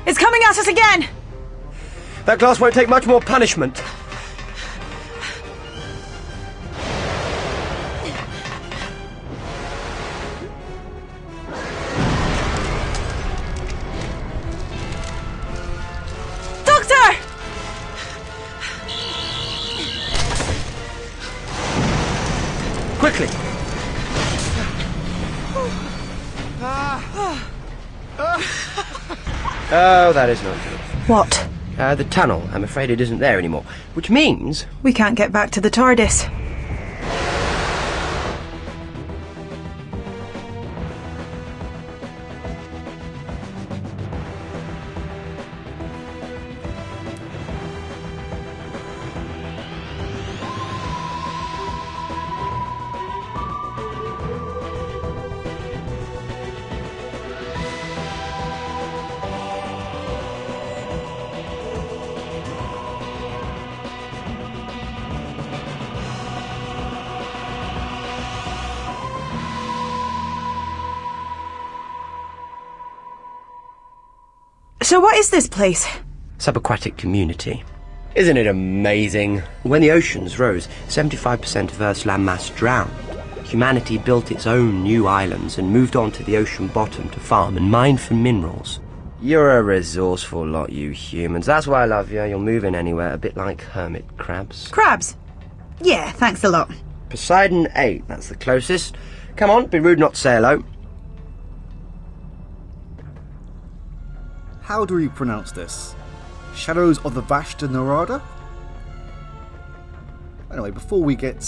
It's coming at us again! That glass won't take much more punishment. Doctor! Quickly! Oh, that is not good. What? The tunnel. I'm afraid it isn't there anymore. Which means... We can't get back to the TARDIS. So what is this place? Subaquatic community. Isn't it amazing? When the oceans rose, 75% of Earth's landmass drowned. Humanity built its own new islands and moved on to the ocean bottom to farm and mine for minerals. You're a resourceful lot, you humans. That's why I love you. You'll move in anywhere, a bit like hermit crabs. Crabs? Yeah, thanks a lot. Poseidon 8, that's the closest. Come on, be rude not to say hello. How do we pronounce this? Shadows of the Vashta Nerada? Anyway, before we get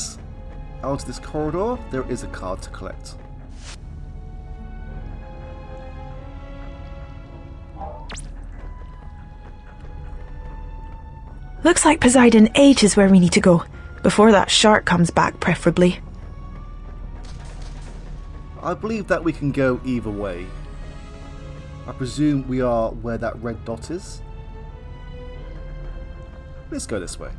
out of this corridor, there is a card to collect. Looks like Poseidon 8 is where we need to go. Before that shark comes back, preferably. I believe that we can go either way. I presume we are where that red dot is. Let's go this way.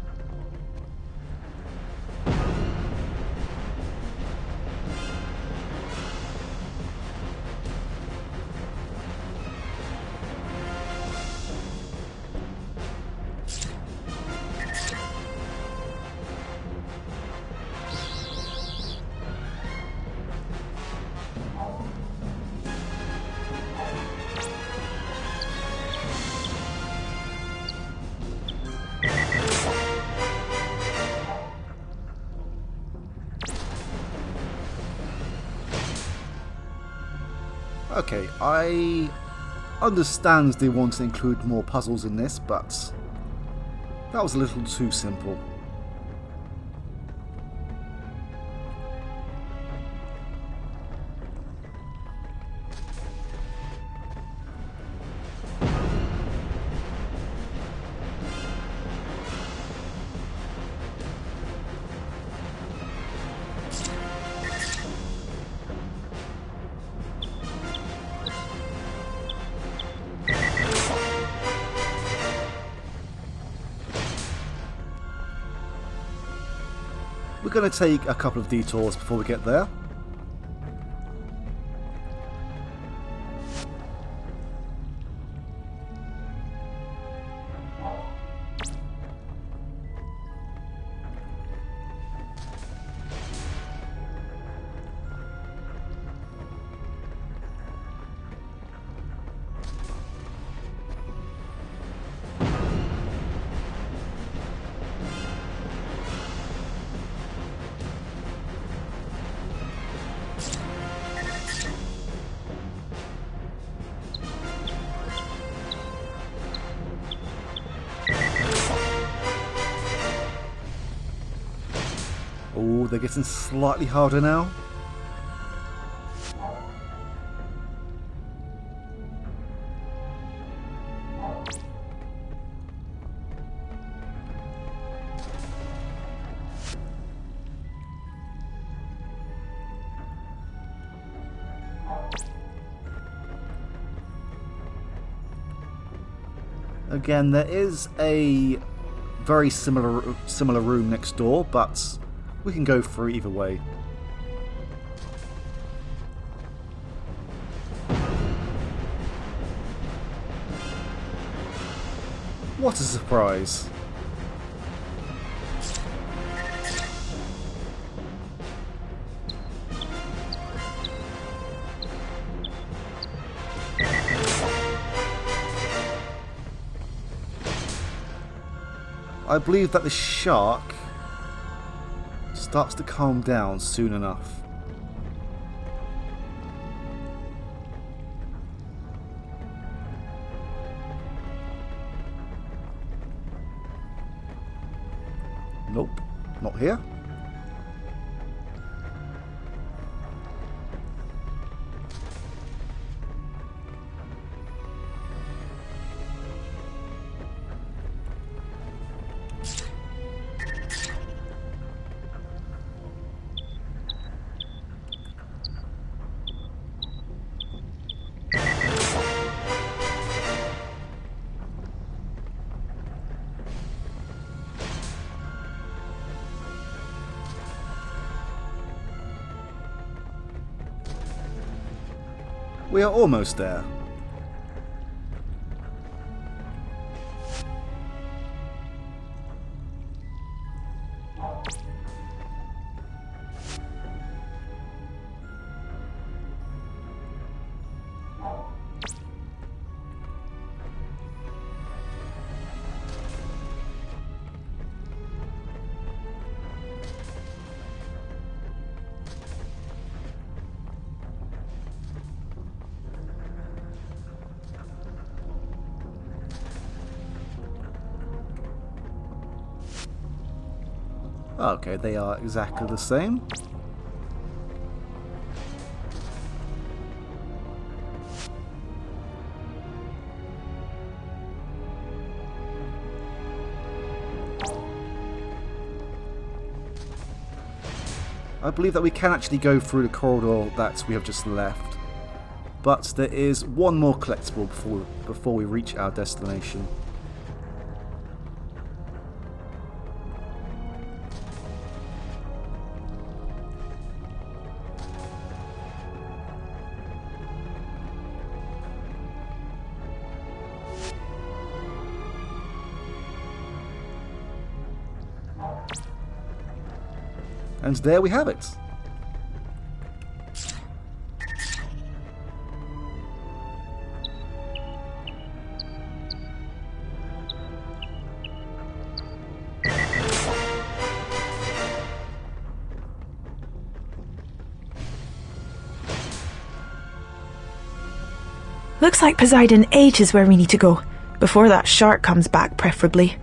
Okay, I understand they want to include more puzzles in this, but that was a little too simple. We're going to take a couple of detours before we get there. Oh, they're getting slightly harder now. Again, there is a very similar room next door, but we can go through either way. What a surprise. I believe that the shark starts to calm down soon enough. Nope, not here. We are almost there. Okay, they are exactly the same. I believe that we can actually go through the corridor that we have just left, but there is one more collectible before we reach our destination. And there we have it. Looks like Poseidon 8 is where we need to go. Before that shark comes back, preferably.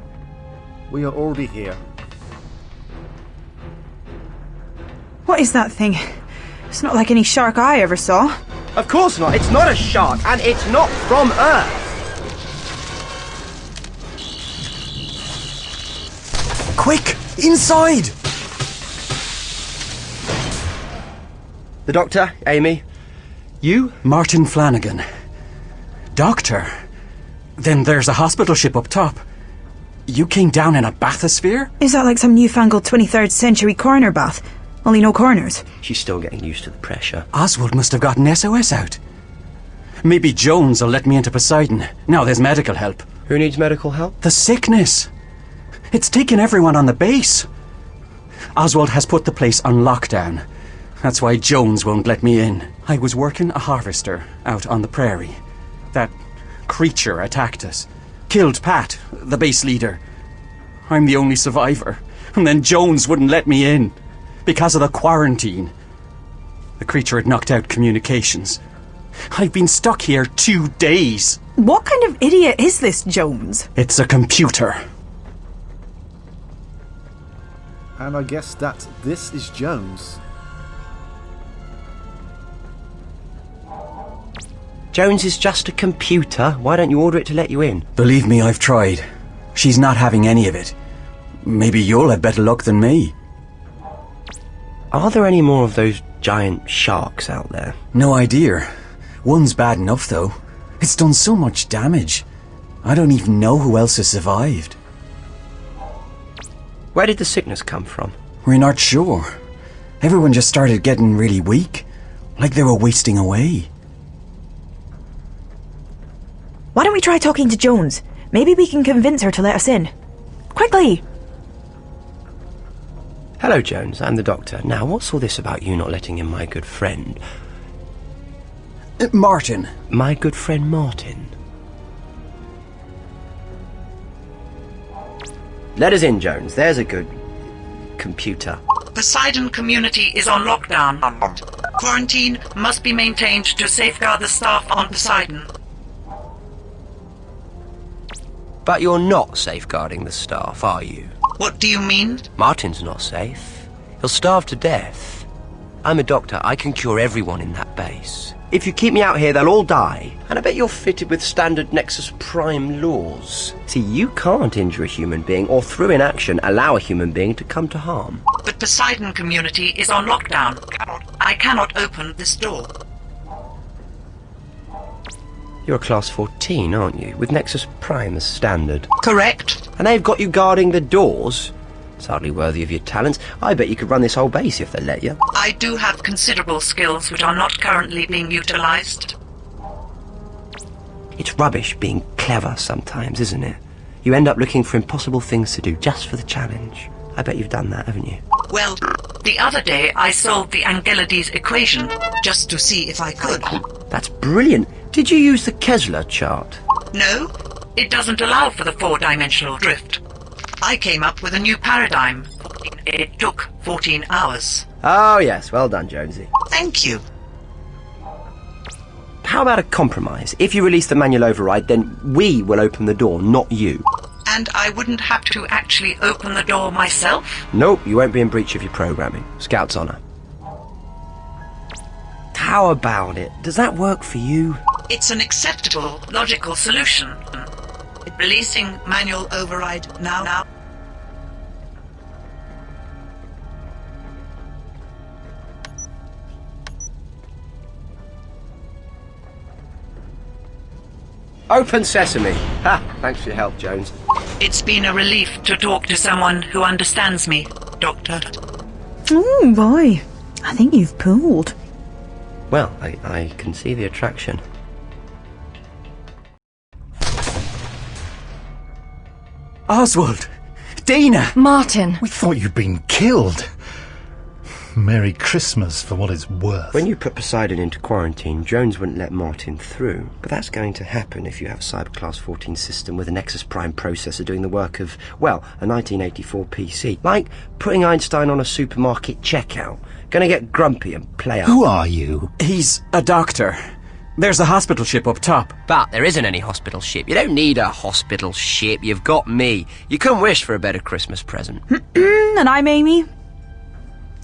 We are already here. What is that thing? It's not like any shark I ever saw. Of course not. It's not a shark, and it's not from Earth. Quick! Inside! The doctor, Amy. You? Martin Flanagan. Doctor? Then there's a hospital ship up top. You came down in a bathysphere? Is that like some newfangled 23rd century coroner bath? Only no corners. She's still getting used to the pressure. Oswald must have gotten SOS out. Maybe Jones will let me into Poseidon. Now there's medical help. Who needs medical help? The sickness. It's taken everyone on the base. Oswald has put the place on lockdown. That's why Jones won't let me in. I was working a harvester out on the prairie. That creature attacked us. Killed Pat, the base leader. I'm the only survivor. And then Jones wouldn't let me in. Because of the quarantine. The creature had knocked out communications. I've been stuck here 2 days. What kind of idiot is this Jones? It's a computer. And I guess that this is Jones. Jones is just a computer. Why don't you order it to let you in? Believe me, I've tried. She's not having any of it. Maybe you'll have better luck than me. Are there any more of those giant sharks out there? No idea. One's bad enough, though. It's done so much damage. I don't even know who else has survived. Where did the sickness come from? We're not sure. Everyone just started getting really weak. Like they were wasting away. Why don't we try talking to Jones? Maybe we can convince her to let us in. Quickly! Hello, Jones. I'm the doctor. Now, what's all this about you not letting in my good friend? Martin. My good friend Martin. Let us in, Jones. There's a good computer. Poseidon community is on lockdown. Quarantine must be maintained to safeguard the staff on Poseidon. But you're not safeguarding the staff, are you? What do you mean? Martin's not safe. He'll starve to death. I'm a doctor. I can cure everyone in that base. If you keep me out here, they'll all die. And I bet you're fitted with standard Nexus Prime laws. See, you can't injure a human being or through inaction allow a human being to come to harm. But Poseidon community is on lockdown. I cannot open this door. You're a Class 14, aren't you? With Nexus Prime as standard. Correct. And they've got you guarding the doors? It's hardly worthy of your talents. I bet you could run this whole base if they let you. I do have considerable skills which are not currently being utilized. It's rubbish being clever sometimes, isn't it? You end up looking for impossible things to do just for the challenge. I bet you've done that, haven't you? Well, the other day I solved the Angelides equation just to see if I could. That's brilliant. Did you use the Kessler chart? No, it doesn't allow for the four-dimensional drift. I came up with a new paradigm. It took 14 hours. Oh, yes. Well done, Jonesy. Thank you. How about a compromise? If you release the manual override, then we will open the door, not you. And I wouldn't have to actually open the door myself? Nope, you won't be in breach of your programming. Scout's honor. How about it? Does that work for you? It's an acceptable, logical solution. Releasing manual override now. Open sesame. Ha! Thanks for your help, Jones. It's been a relief to talk to someone who understands me, Doctor. Oh, boy. I think you've pulled. Well, I can see the attraction. Oswald! Dana! Martin! We thought you'd been killed. Merry Christmas, for what it's worth. When you put Poseidon into quarantine, Jones wouldn't let Martin through. But that's going to happen if you have a Cyber Class 14 system with a Nexus Prime processor doing the work of, well, a 1984 PC. Like putting Einstein on a supermarket checkout. Gonna get grumpy and play up. Who are you? He's a doctor. There's a hospital ship up top. But there isn't any hospital ship. You don't need a hospital ship. You've got me. You couldn't wish for a better Christmas present. And I'm Amy.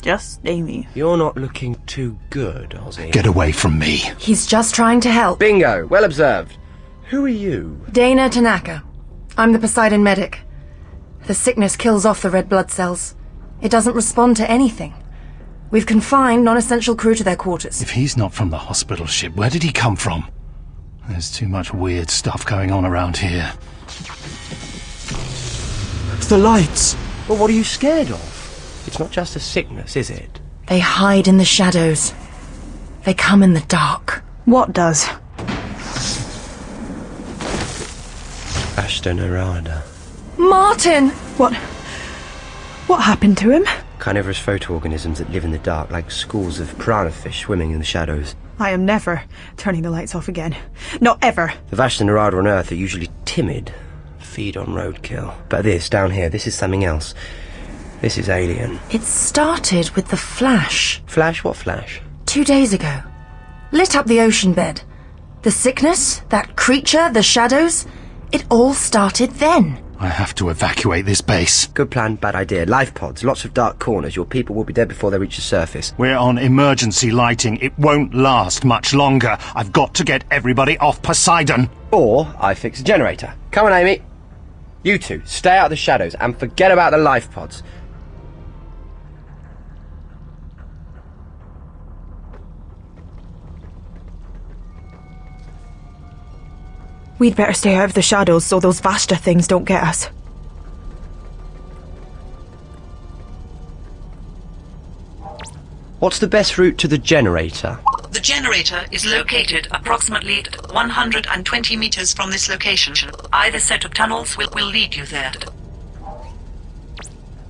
Just Amy. You're not looking too good, Ozzy. Get away from me. He's just trying to help. Bingo. Well observed. Who are you? Dana Tanaka. I'm the Poseidon medic. The sickness kills off the red blood cells. It doesn't respond to anything. We've confined non-essential crew to their quarters. If he's not from the hospital ship, where did he come from? There's too much weird stuff going on around here. The lights! Well, what are you scared of? It's not just a sickness, is it? They hide in the shadows. They come in the dark. What does? Vashta Nerada. Martin! What happened to him? Carnivorous photoorganisms that live in the dark, like schools of piranha fish swimming in the shadows. I am never turning the lights off again. Not ever. The Vashta Nerada on Earth are usually timid, feed on roadkill. But this, down here, this is something else. This is alien. It started with the flash. Flash? What flash? 2 days ago. Lit up the ocean bed. The sickness, that creature, the shadows, it all started then. I have to evacuate this base. Good plan, bad idea. Life pods, lots of dark corners. Your people will be dead before they reach the surface. We're on emergency lighting. It won't last much longer. I've got to get everybody off Poseidon. Or I fix a generator. Come on, Amy. You two, stay out of the shadows and forget about the life pods. We'd better stay out of the shadows so those Vashta things don't get us. What's the best route to the generator? The generator is located approximately 120 meters from this location. Either set of tunnels will lead you there.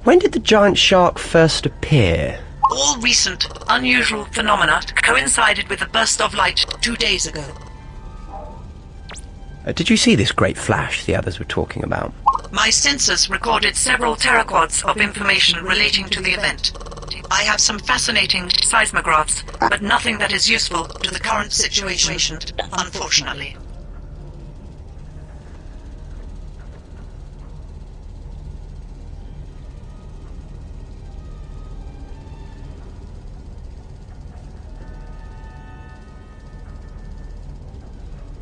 When did the giant shark first appear? All recent, unusual phenomena coincided with a burst of light 2 days ago. Did you see this great flash the others were talking about? My sensors recorded several teraquads of information relating to the event. I have some fascinating seismographs, but nothing that is useful to the current situation, unfortunately.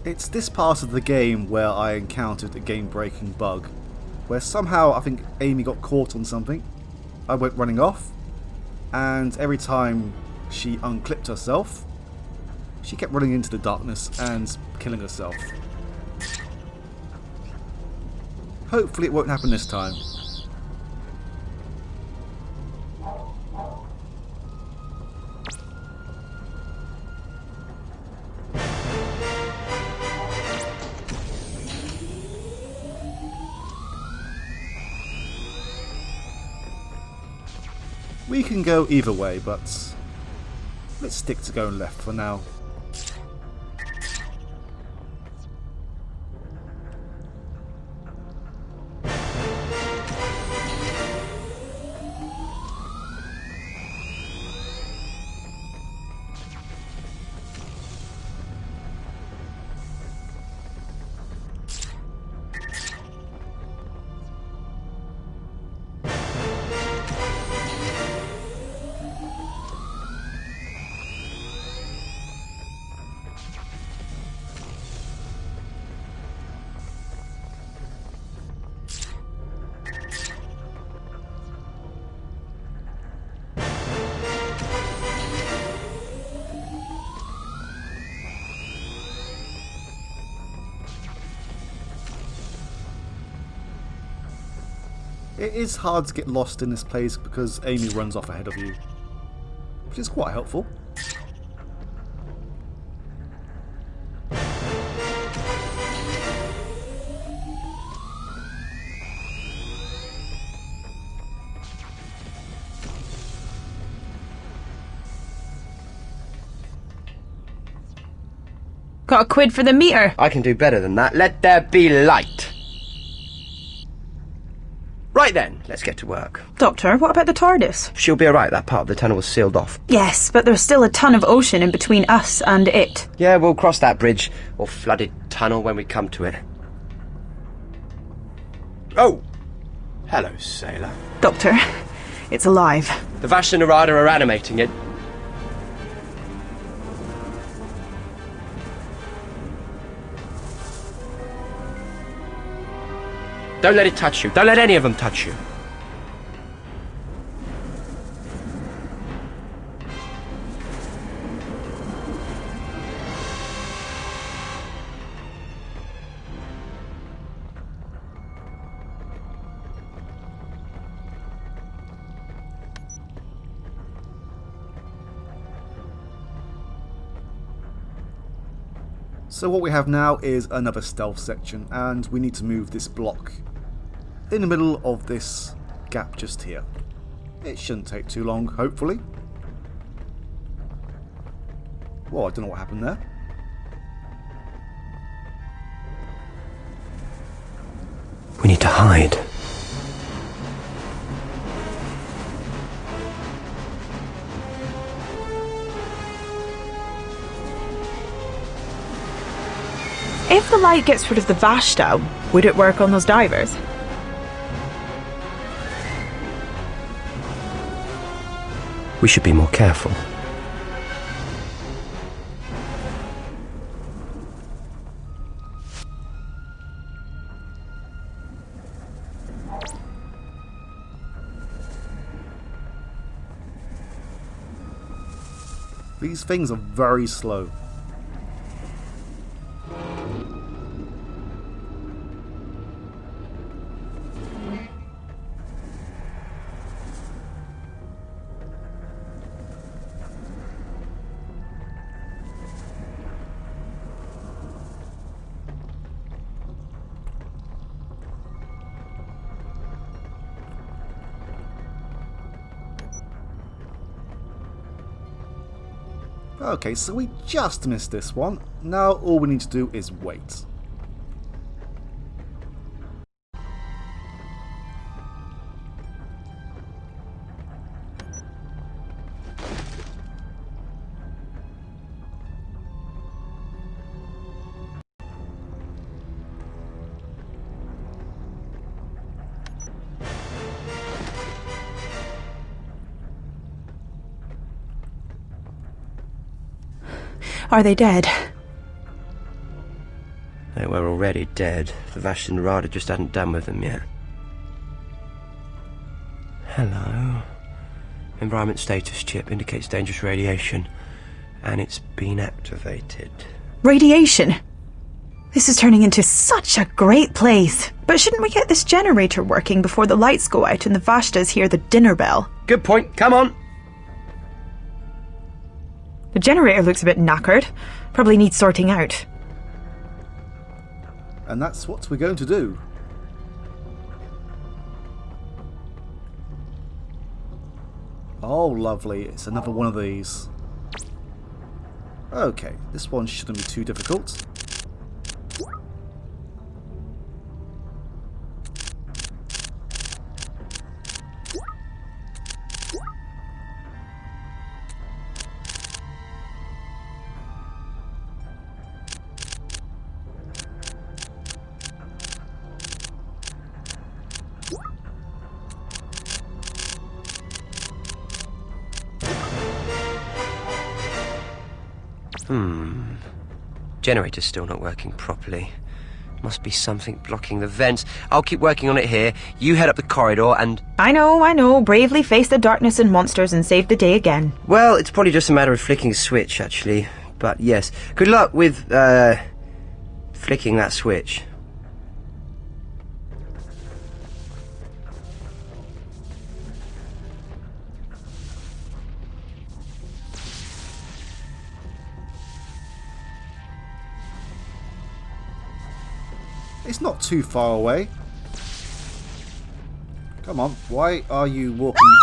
It's this part of the game where I encountered a game-breaking bug, where somehow I think Amy got caught on something. I went running off, and every time she unclipped herself, she kept running into the darkness and killing herself. Hopefully it won't happen this time. We can go either way, but let's stick to going left for now. It is hard to get lost in this place because Amy runs off ahead of you, which is quite helpful. Got a quid for the meter. I can do better than that. Let there be light. Right then, let's get to work. Doctor, what about the TARDIS? She'll be alright, that part of the tunnel was sealed off. Yes, but there's still a ton of ocean in between us and it. Yeah, we'll cross that bridge, or flooded tunnel when we come to it. Oh! Hello, sailor. Doctor, it's alive. The Vashta Nerada are animating it. Don't let it touch you. Don't let any of them touch you. So what we have now is another stealth section, and we need to move this block in the middle of this gap just here. It shouldn't take too long, hopefully. Well, I don't know what happened there. We need to hide. If the light gets rid of the Vashta, would it work on those divers? We should be more careful. These things are very slow. Okay, so we just missed this one. Now all we need to do is wait. Are they dead? They were already dead. The Vashta Nerada just hadn't done with them yet. Hello. Environment status chip indicates dangerous radiation. And it's been activated. Radiation? This is turning into such a great place. But shouldn't we get this generator working before the lights go out and the Vashtas hear the dinner bell? Good point. Come on. The generator looks a bit knackered. Probably needs sorting out. And that's what we're going to do. Oh, lovely. It's another one of these. Okay, this one shouldn't be too difficult. Generator's still not working properly. Must be something blocking the vents. I'll keep working on it here. You head up the corridor and... I know. Bravely face the darkness and monsters and save the day again. Well, it's probably just a matter of flicking a switch, actually. But yes, good luck with, flicking that switch. It's not too far away. Come on, why are you walking